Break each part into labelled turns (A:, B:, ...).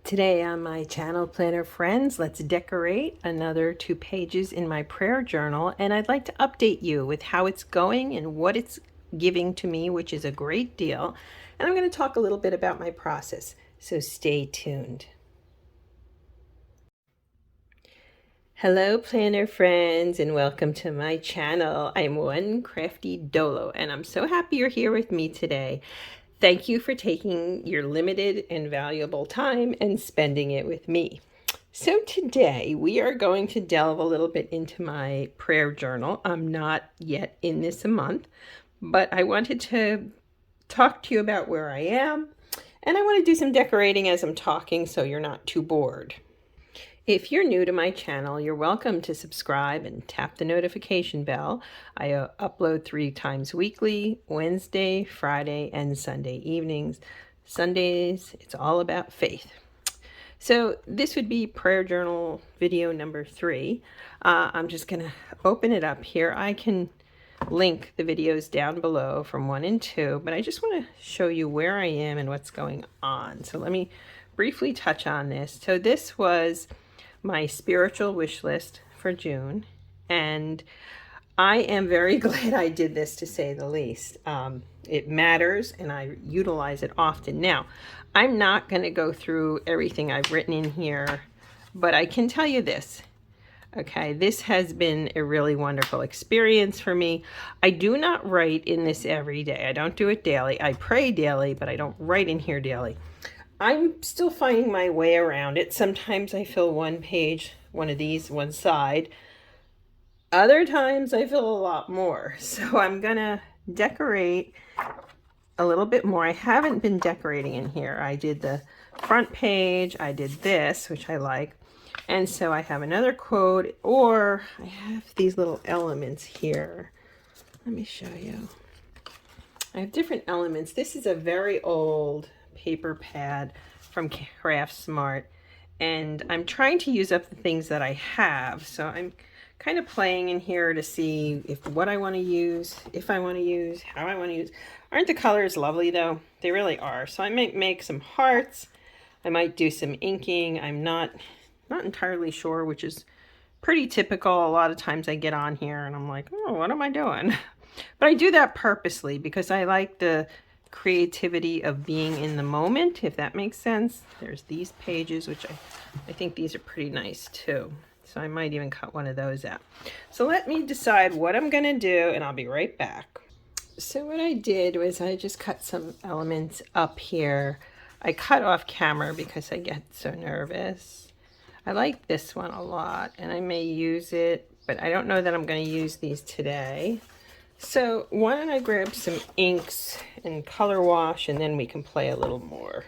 A: Today on my channel Planner Friends, let's decorate another 2 pages in my prayer journal, and I'd like to update you with how it's going and what it's giving to me, which is a great deal. And I'm going to talk a little bit about my process, so stay tuned. Hello Planner Friends, and welcome to my channel. I'm One Crafty Dolo, and I'm so happy you're here with me today. Thank you for taking your limited and valuable time and spending it with me. So today we are going to delve a little bit into my prayer journal. I'm not yet in this a month, but I wanted to talk to you about where I am, and I want to do some decorating as I'm talking so you're not too bored. If you're new to my channel, you're welcome to subscribe and tap the notification bell. I upload 3 times weekly, Wednesday, Friday, and Sunday evenings. Sundays, it's all about faith. So this would be prayer journal video number 3. I'm just going to open it up here. I can link the videos down below from 1 and 2, but I just want to show you where I am and what's going on. So let me briefly touch on this. So this was my spiritual wish list for June, and I am very glad I did this, to say the least. It matters and I utilize it often. Now, I'm not going to go through everything I've written in here, but I can tell you this. Okay, this has been a really wonderful experience for me. I do not write in this every day. I don't do it daily. I pray daily, but I don't write in here daily. I'm still finding my way around it. Sometimes I fill one page, one of these, one side. Other times I fill a lot more. So I'm gonna decorate a little bit more. I haven't been decorating in here. I did the front page, I did this, which I like. And so I have another quote, or I have these little elements here. Let me show you. I have different elements. This is a very old paper pad from Craft Smart, and I'm trying to use up the things that I have. So I'm kind of playing in here to see what I want to use, if I want to use, how I want to use. Aren't the colors lovely though? They really are. So I might make some hearts. I might do some inking. I'm not entirely sure, which is pretty typical. A lot of times I get on here and I'm like, oh, what am I doing? But I do that purposely because I like the creativity of being in the moment, if that makes sense. There's these pages, which I think these are pretty nice too. So I might even cut one of those out. So let me decide what I'm going to do, and I'll be right back. So what I did was I just cut some elements up here. I cut off camera because I get so nervous. I like this one a lot, and I may use it, but I don't know that I'm going to use these today. So why don't I grab some inks and color wash, and then we can play a little more.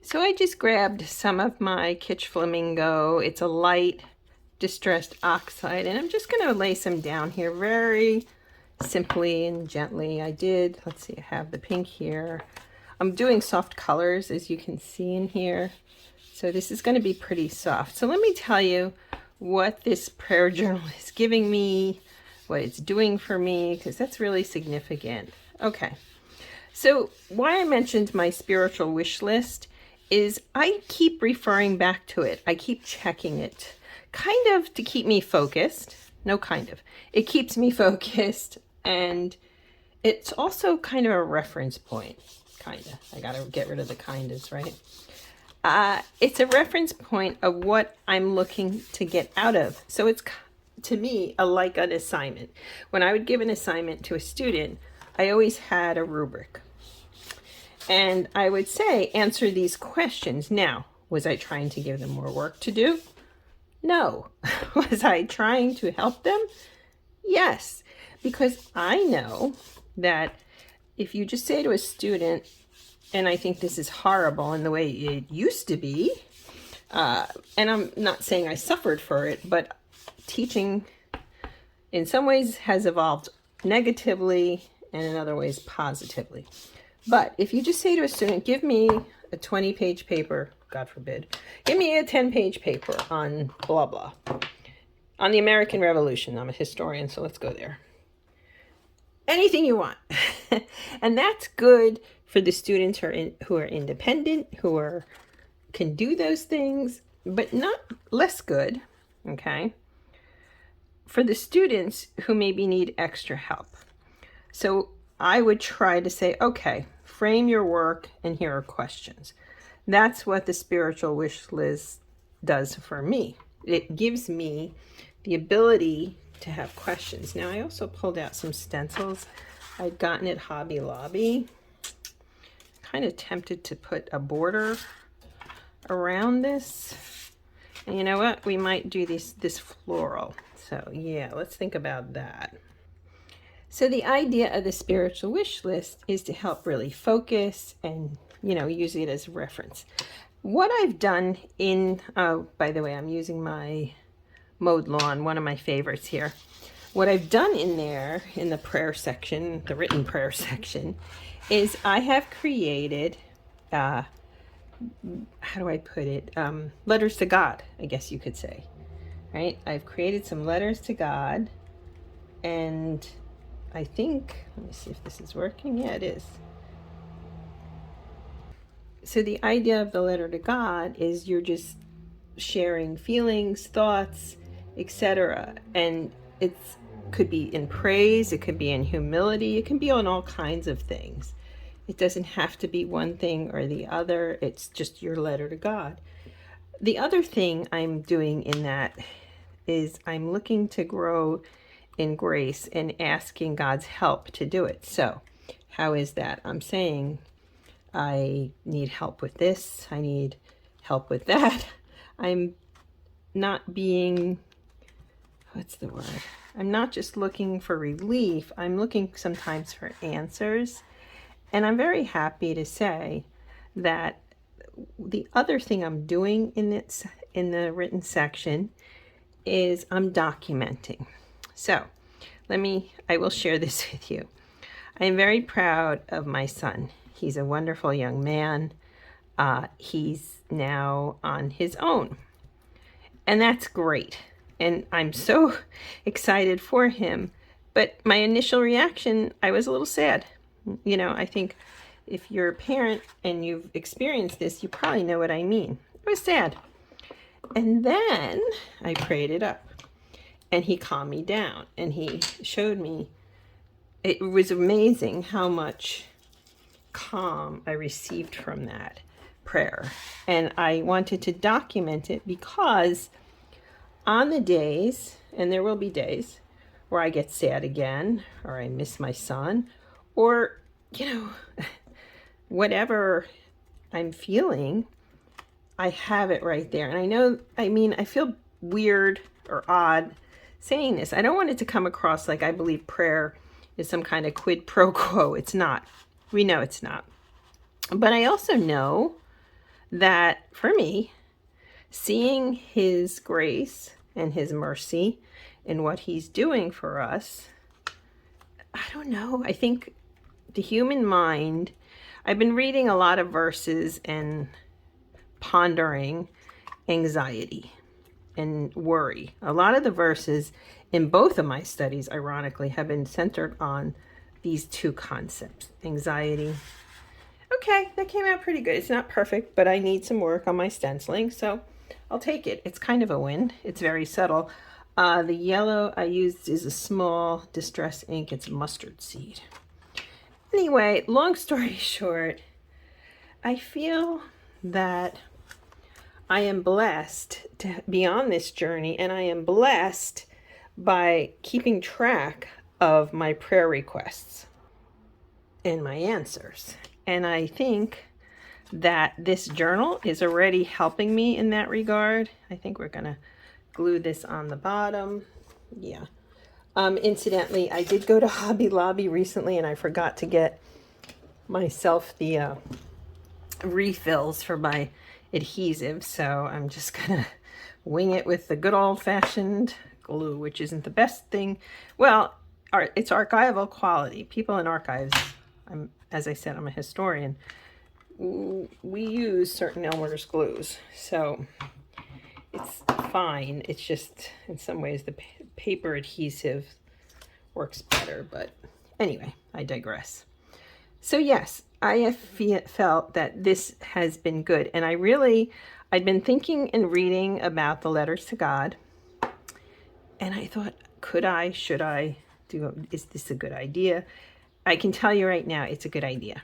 A: So I just grabbed some of my Kitsch Flamingo. It's a light distressed oxide, and I'm just going to lay some down here very simply and gently. Let's see, I have the pink here. I'm doing soft colors, as you can see in here. So this is going to be pretty soft. So let me tell you what this prayer journal is giving me, what it's doing for me, because that's really significant. Okay, so why I mentioned my spiritual wish list is I keep referring back to it. I keep checking it, kind of to keep me focused. No, kind of. It keeps me focused, and it's also kind of a reference point. Kind of. I gotta get rid of the kindas, right? It's a reference point of what I'm looking to get out of. So it's, to me, like an assignment. When I would give an assignment to a student, I always had a rubric. And I would say, answer these questions. Now, was I trying to give them more work to do? No. Was I trying to help them? Yes. Because I know that if you just say to a student, and I think this is horrible in the way it used to be, and I'm not saying I suffered for it, but teaching in some ways has evolved negatively and in other ways positively. But if you just say to a student, give me a 20-page paper, God forbid, give me a 10-page paper on blah, blah, on the American Revolution. I'm a historian, so let's go there. Anything you want. And that's good for the students who are independent, who are can do those things, but not less good, okay, for the students who maybe need extra help. So I would try to say, okay, frame your work and here are questions. That's what the spiritual wish list does for me. It gives me the ability to have questions. Now, I also pulled out some stencils I'd gotten at Hobby Lobby. Kind of tempted to put a border around this. And you know what? We might do this floral. So yeah, let's think about that. So the idea of the spiritual wish list is to help really focus and, use it as a reference. What I've done in, oh, by the way, I'm using my mowed lawn, one of my favorites here. What I've done in there, in the prayer section, the written prayer section, is I have created, how do I put it? Letters to God, I guess you could say, right? I've created some letters to God, and I think, let me see if this is working. Yeah, it is. So the idea of the letter to God is you're just sharing feelings, thoughts, etc. And it could be in praise, it could be in humility, it can be on all kinds of things. It doesn't have to be one thing or the other. It's just your letter to God. The other thing I'm doing in that is I'm looking to grow in grace and asking God's help to do it. So how is that? I'm saying I need help with this. I need help with that. I'm not being, what's the word? I'm not just looking for relief. I'm looking sometimes for answers. And I'm very happy to say that the other thing I'm doing in the written section is I'm documenting. So I will share this with you. I'm very proud of my son. He's a wonderful young man. He's now on his own. And that's great. And I'm so excited for him. But my initial reaction, I was a little sad. I think if you're a parent and you've experienced this, you probably know what I mean. I was sad. And then I prayed it up. And he calmed me down. And he showed me, it was amazing how much calm I received from that prayer. And I wanted to document it because on the days, and there will be days, where I get sad again, or I miss my son, or, whatever I'm feeling, I have it right there. And I feel weird or odd saying this. I don't want it to come across like I believe prayer is some kind of quid pro quo. It's not. We know it's not. But I also know that for me, seeing his grace and his mercy in what he's doing for us, I don't know. I think the human mind, I've been reading a lot of verses and pondering anxiety and worry. A lot of the verses in both of my studies, ironically, have been centered on these two concepts, anxiety. Okay, that came out pretty good. It's not perfect, but I need some work on my stenciling, so I'll take it. It's kind of a win. It's very subtle. The yellow I used is a small distress ink. It's mustard seed. Anyway, long story short, I feel that I am blessed to be on this journey, and I am blessed by keeping track of my prayer requests and my answers. And I think that this journal is already helping me in that regard. I think we're gonna glue this on the bottom. Yeah. Incidentally, I did go to Hobby Lobby recently and I forgot to get myself the refills for my adhesive. So I'm just gonna wing it with the good old-fashioned glue, which isn't the best thing. Well, it's archival quality. People in archives, as I said, I'm a historian. We use certain Elmer's glues, so it's fine. It's just, in some ways, the paper adhesive works better. But anyway, I digress. So yes, I have felt that this has been good. And I'd been thinking and reading about the letters to God. And I thought, should I is this a good idea? I can tell you right now, it's a good idea.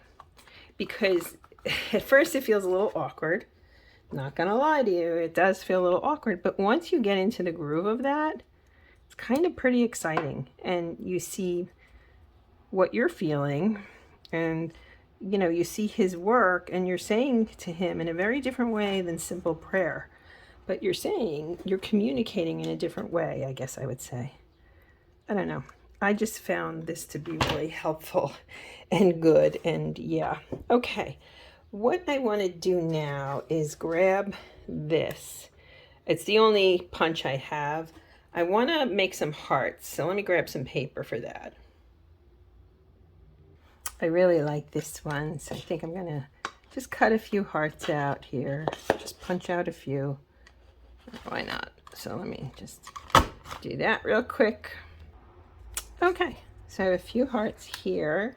A: Because at first it feels a little awkward. Not gonna lie to you, it does feel a little awkward. But once you get into the groove of that, it's kind of pretty exciting. And you see what you're feeling, and you see his work, and you're saying to him in a very different way than simple prayer. But you're communicating in a different way, I guess I would say. I don't know. I just found this to be really helpful and good. And yeah. Okay. What I want to do now is grab this. It's the only punch I have. I want to make some hearts. So let me grab some paper for that. I really like this one. So I think I'm going to just cut a few hearts out here. Just punch out a few. Why not? So let me just do that real quick. Okay, so I have a few hearts here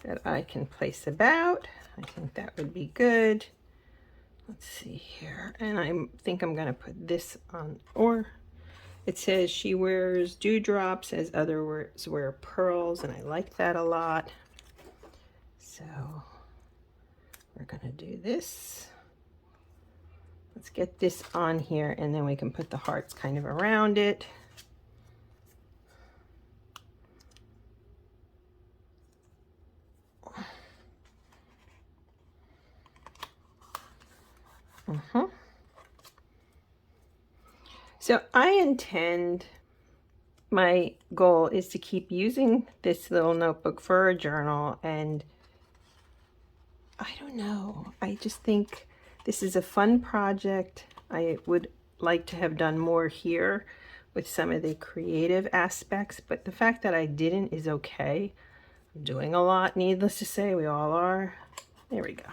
A: that I can place about. I think that would be good. Let's see here. And I think I'm going to put this on. Or it says she wears dewdrops as others wear pearls, and I like that a lot. So we're going to do this. Let's get this on here, and then we can put the hearts kind of around it. So my goal is to keep using this little notebook for a journal, and I don't know, I just think this is a fun project. I would like to have done more here with some of the creative aspects, but the fact that I didn't is okay. I'm doing a lot, needless to say, we all are. There we go.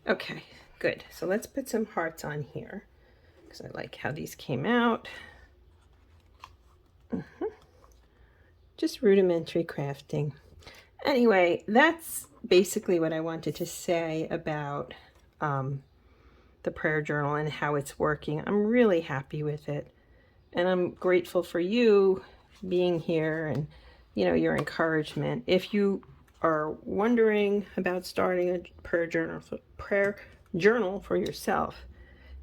A: Okay, good. So let's put some hearts on here because I like how these came out. Just rudimentary crafting. Anyway, that's basically what I wanted to say about the prayer journal and how it's working. I'm really happy with it. And I'm grateful for you being here and, your encouragement. If you are wondering about starting a prayer journal for yourself,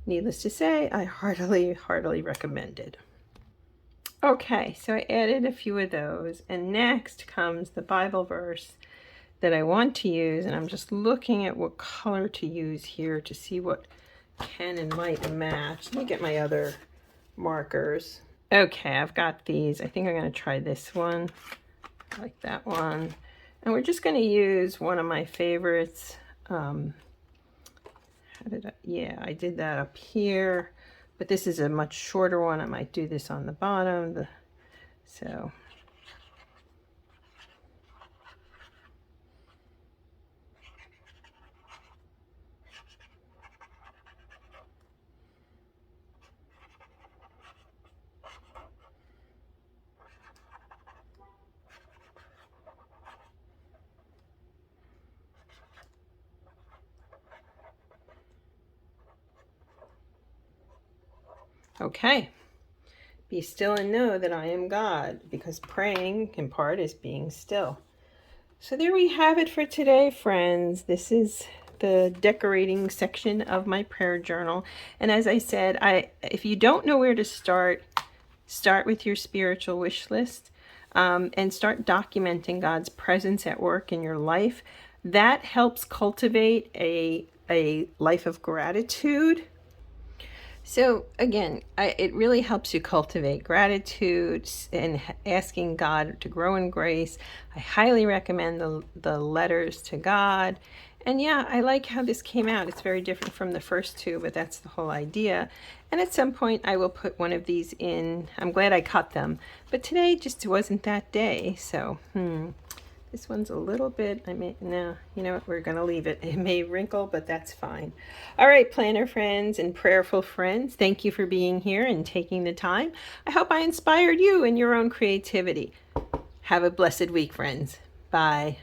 A: needless to say, I heartily recommend it. Okay, so I added a few of those, and next comes the Bible verse that I want to use, and I'm just looking at what color to use here to see what can and might match. Let me get my other markers. Okay, I've got these. I think I'm going to try this one. I like that one. And we're just going to use one of my favorites. I did that up here. But this is a much shorter one. I might do this on the bottom. Okay. Be still and know that I am God, because praying in part is being still. So there we have it for today, friends. This is the decorating section of my prayer journal. And as I said, if you don't know where to start with your spiritual wish list, and start documenting God's presence at work in your life. That helps cultivate a life of gratitude. So again, it really helps you cultivate gratitude and asking God to grow in grace. I highly recommend the letters to God. And yeah, I like how this came out. It's very different from the first two, but that's the whole idea. And at some point I will put one of these in. I'm glad I cut them, but today just wasn't that day. So, this one's a little bit, no, you know what, we're going to leave it. It may wrinkle, but that's fine. All right, planner friends and prayerful friends, thank you for being here and taking the time. I hope I inspired you in your own creativity. Have a blessed week, friends. Bye.